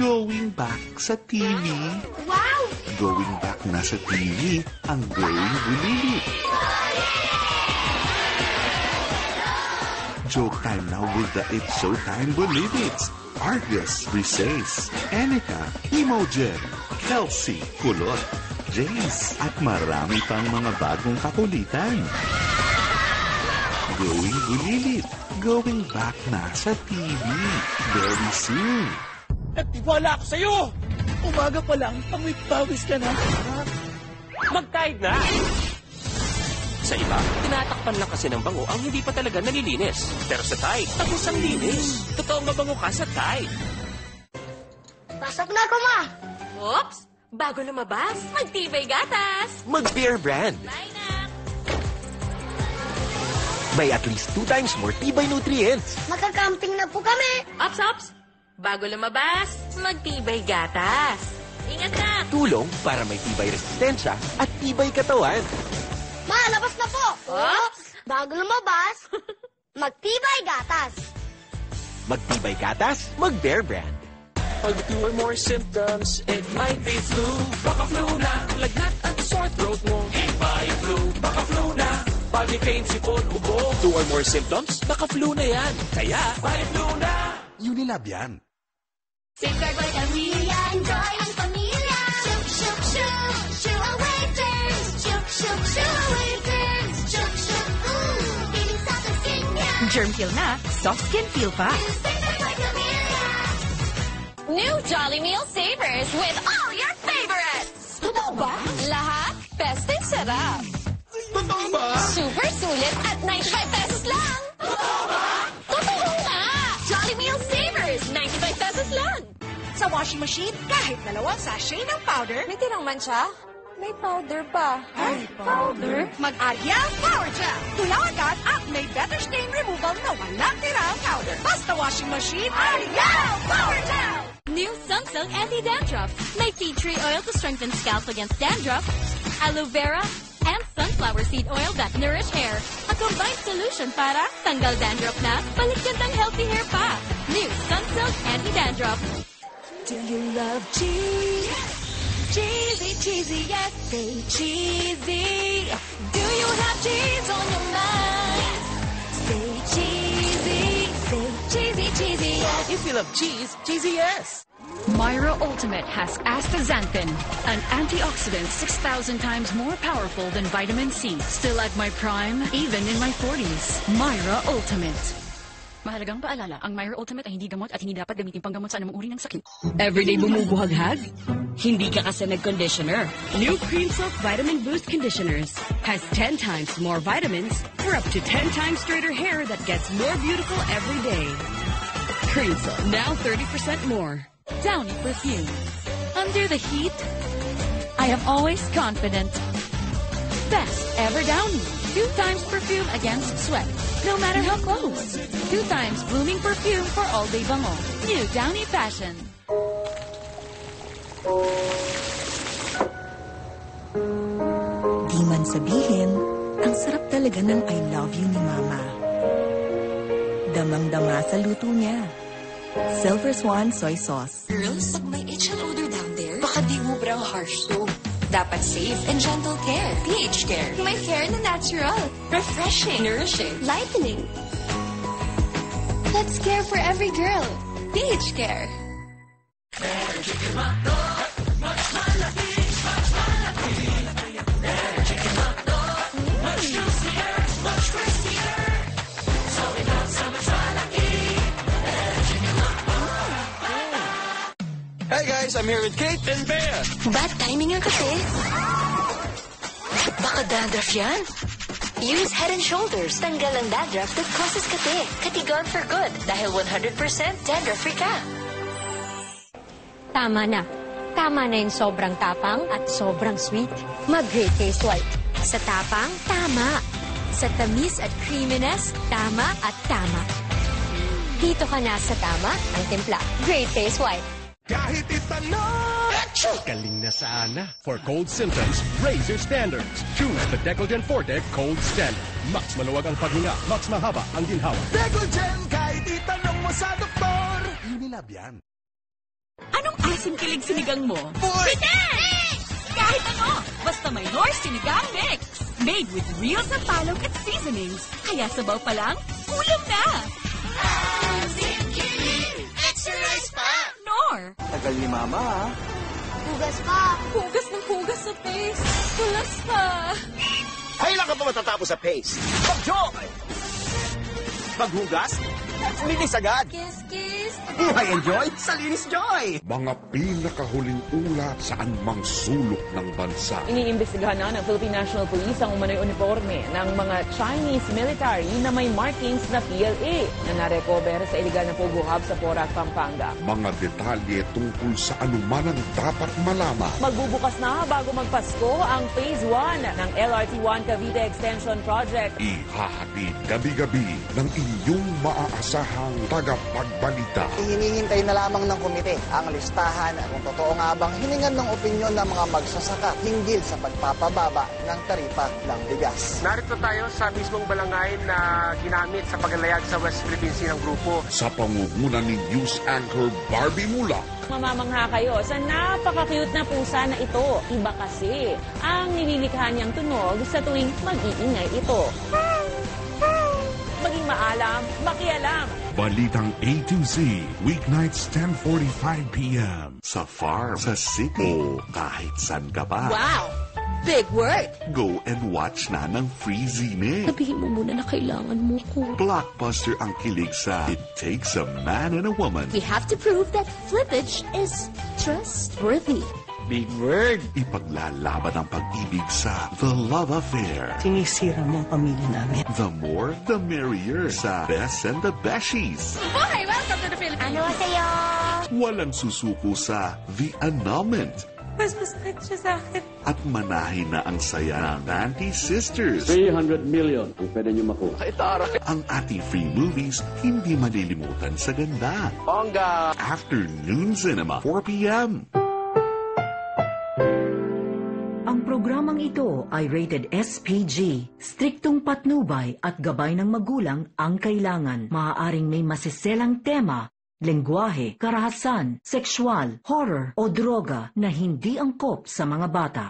Going back sa TV. Wow! Going back na sa TV ang Growing Bulilit. Joke time now with the It's Showtime Bulilits. Argus, Briseis, Enika, Imogen, Kelsey, Kulot, Jace, at marami pang mga bagong kakulitan. Growing Bulilit. Going back na sa TV. Very soon. Nagtiwala ako sa'yo! Umaga pa lang, pawis ka na. Mag-tide na! Sa iba, tinatakpan lang kasi ng bango ang hindi pa talaga nalilinis. Pero sa Tide, tapos ang linis. Totoong mabango ka sa Tide. Pasok na ako, ma! Oops! Bago lumabas, magtibay gatas! Mag-Bear Brand. Line up! May at least 2 times more tibay nutrients. Magka-camping na po kami! Ops, ops! Bago lumabas, magtibay gatas! Ingat na! Tulong para may tibay resistensya at tibay katawan. Ma, labas na po! Oops! Bago lumabas, magtibay gatas! Magtibay gatas, mag-Bear Brand. Pag 2 or more symptoms, it might be flu. Baka flu na, lagnat at sore throat mo. Iba yung flu, baka flu na. Body pain, sipon, ubo. 2 or more symptoms, baka flu na yan. Kaya, bye flu na. Unilab yan. Safeguard by Amelia, enjoy ang pamilya! Shook, shook, shook, shoo away germs! Shook, shook, shoo away germs! Shook, shook, feeling sa kasing niya! Germ kill na, soft skin feel pa. Safeguard by Amelia! New Jolly Meal Savers with all your favorites! Totoo ba? Lahat, best and sarap! Totoo ba? Super sulit at 95 pesos lang! Totoo nga! Jolly Meal Savers, 95 pesos lang! Sa washing machine, kahit 2 sachet ng powder, May tirang mancha? May powder pa. ay, powder, mag-Arya Power Gel. Tulaw agad at may better stain removal na walang tirang powder. Basta washing machine, Arya Power Gel! New Samsung Anti-Dandruff. May tea tree oil to strengthen scalp against dandruff, aloe vera, and sunflower seed oil that nourish hair. A combined solution para tanggal dandruff na, balikan ng healthy hair pa. New Samsung Anti-Dandruff. Do you love cheese? Cheesy, cheesy, yes, say cheesy. Do you have cheese on your mind? Say cheesy, cheesy, yes. If you love cheese, cheesy yes. Myra Ultimate has astaxanthin, an antioxidant 6,000 times more powerful than vitamin C. Still at my prime, even in my 40s. Myra Ultimate. Mahalagang paalala, ang Myra Ultimate ay hindi gamot at hindi dapat gamitin panggamot sa anumang uri ng sakit. Everyday bumubuhaghag? Hindi ka kasi nag-conditioner. New Cream Silk Vitamin Boost Conditioners has 10 times more vitamins for up to 10 times straighter hair that gets more beautiful every day. Cream Silk, now 30% more. Downy perfume. Under the heat, I am always confident. Best ever Downy. 2 times perfume against sweat, no matter how close. 2 times blooming perfume for all day bango. New Downy Fashion. Di man sabihin, ang sarap talaga ng I love you ni Mama. Damang-dama sa luto niya. Silver Swan Soy Sauce. Girls, pag may itch and odor down there, baka di ubrang harsh to. Dapat safe and gentle care. pH Care. May care na natural. Refreshing. Nourishing. Lightening. Let's care for every girl. pH Care. Hey guys, I'm here with Kate and Bea. Bad timing ang kasi. Baka dandruff yan. Use Head and Shoulders. Tanggal ang dandruff that causes kate. Katigon for good. Dahil 100% dandruff-free ka. Tama na. Tama na yung sobrang tapang at sobrang sweet. Mag-Great Taste White. Sa tapang, tama. Sa tamis at creaminess, tama at tama. Dito ka na sa tama ang timpla. Great Taste White. Kahit itanong, galing na sana. For cold symptoms, raise your standards. Choose the Decogen Forte Cold Standard. Mas maluwag ang paghinga, mas mahaba ang ginhawa. Decogen, kahit itanong mo sa doktor. Unilab yan. Anong klaseng kilig sinigang mo? Kahit ano, basta may North Sinigang Mix. Made with real sampalok at seasonings. Kaya sabaw pa lang, ulam na! Extra rice pa! Nor! Tagal ni Mama, ha? Hugas pa! Hugas ng hugas sa face. Kulas pa. Kailan ka pa matatapos sa pace? Pag-joy! Paghugas? Linis agad! Kiss, kiss. Buhay enjoy sa Linis Joy! Mga pinakahuling ulat sa anumang sulok ng bansa. Iniimbestigahan na ng Philippine National Police ang umano'y uniforme ng mga Chinese military na may markings na PLA na narecover sa iligal na Pogo Hub sa Porac, Pampanga. Mga detalye tungkol sa anuman ang dapat malaman. Magbubukas na bago magpasko ang Phase 1 ng LRT-1 Cavite Extension Project. Ihahatid gabi-gabi ng inyong maaasahang tagapagbalita. Hinihintay na lamang ng komite ang listahan kung totoo nga bang hiningan ng opinyon ng mga magsasaka hinggil sa pagpapababa ng taripa ng bigas. Narito tayo sa mismong balangay na ginamit sa paglalayag sa West Philippine Sea ng grupo. Sa pangunguna ni News Anchor Barbie Mula. Mamamangha kayo sa napaka-cute na pusa na ito. Iba kasi ang nililikha niyang tunog sa tuwing mag-iingay ito. Maging maalam, makialam. Balitang A to Z, weeknights 10:45 p.m. Sa farm, sa city, o kahit saan ka pa. Wow! Big word! Go and watch na ng Free Zine. Sabihin mo muna na kailangan mo ko. Blockbuster ang kilig sa It Takes a Man and a Woman. We have to prove that flippage is trustworthy. Big word! Ipaglalaban ang pag-ibig sa The Love Affair. Sinisira mo ang pamilya namin. The more, the merrier sa Best and the Beshies. Okay, welcome to the Philippines! Ano sa'yo? Walang susuko sa The Annulment. Mas siya sa akin. At manahin na ang saya ng Panty Sisters. 300 million ang pwede nyo makuha. Ang ating free movies hindi malilimutan sa ganda. Bongga! Afternoon Cinema, 4 p.m. Ang programang ito ay rated SPG. Striktong patnubay at gabay ng magulang ang kailangan. Maaaring may masiselang tema, lengguwahe, karahasan, sexual, horror o droga na hindi angkop sa mga bata.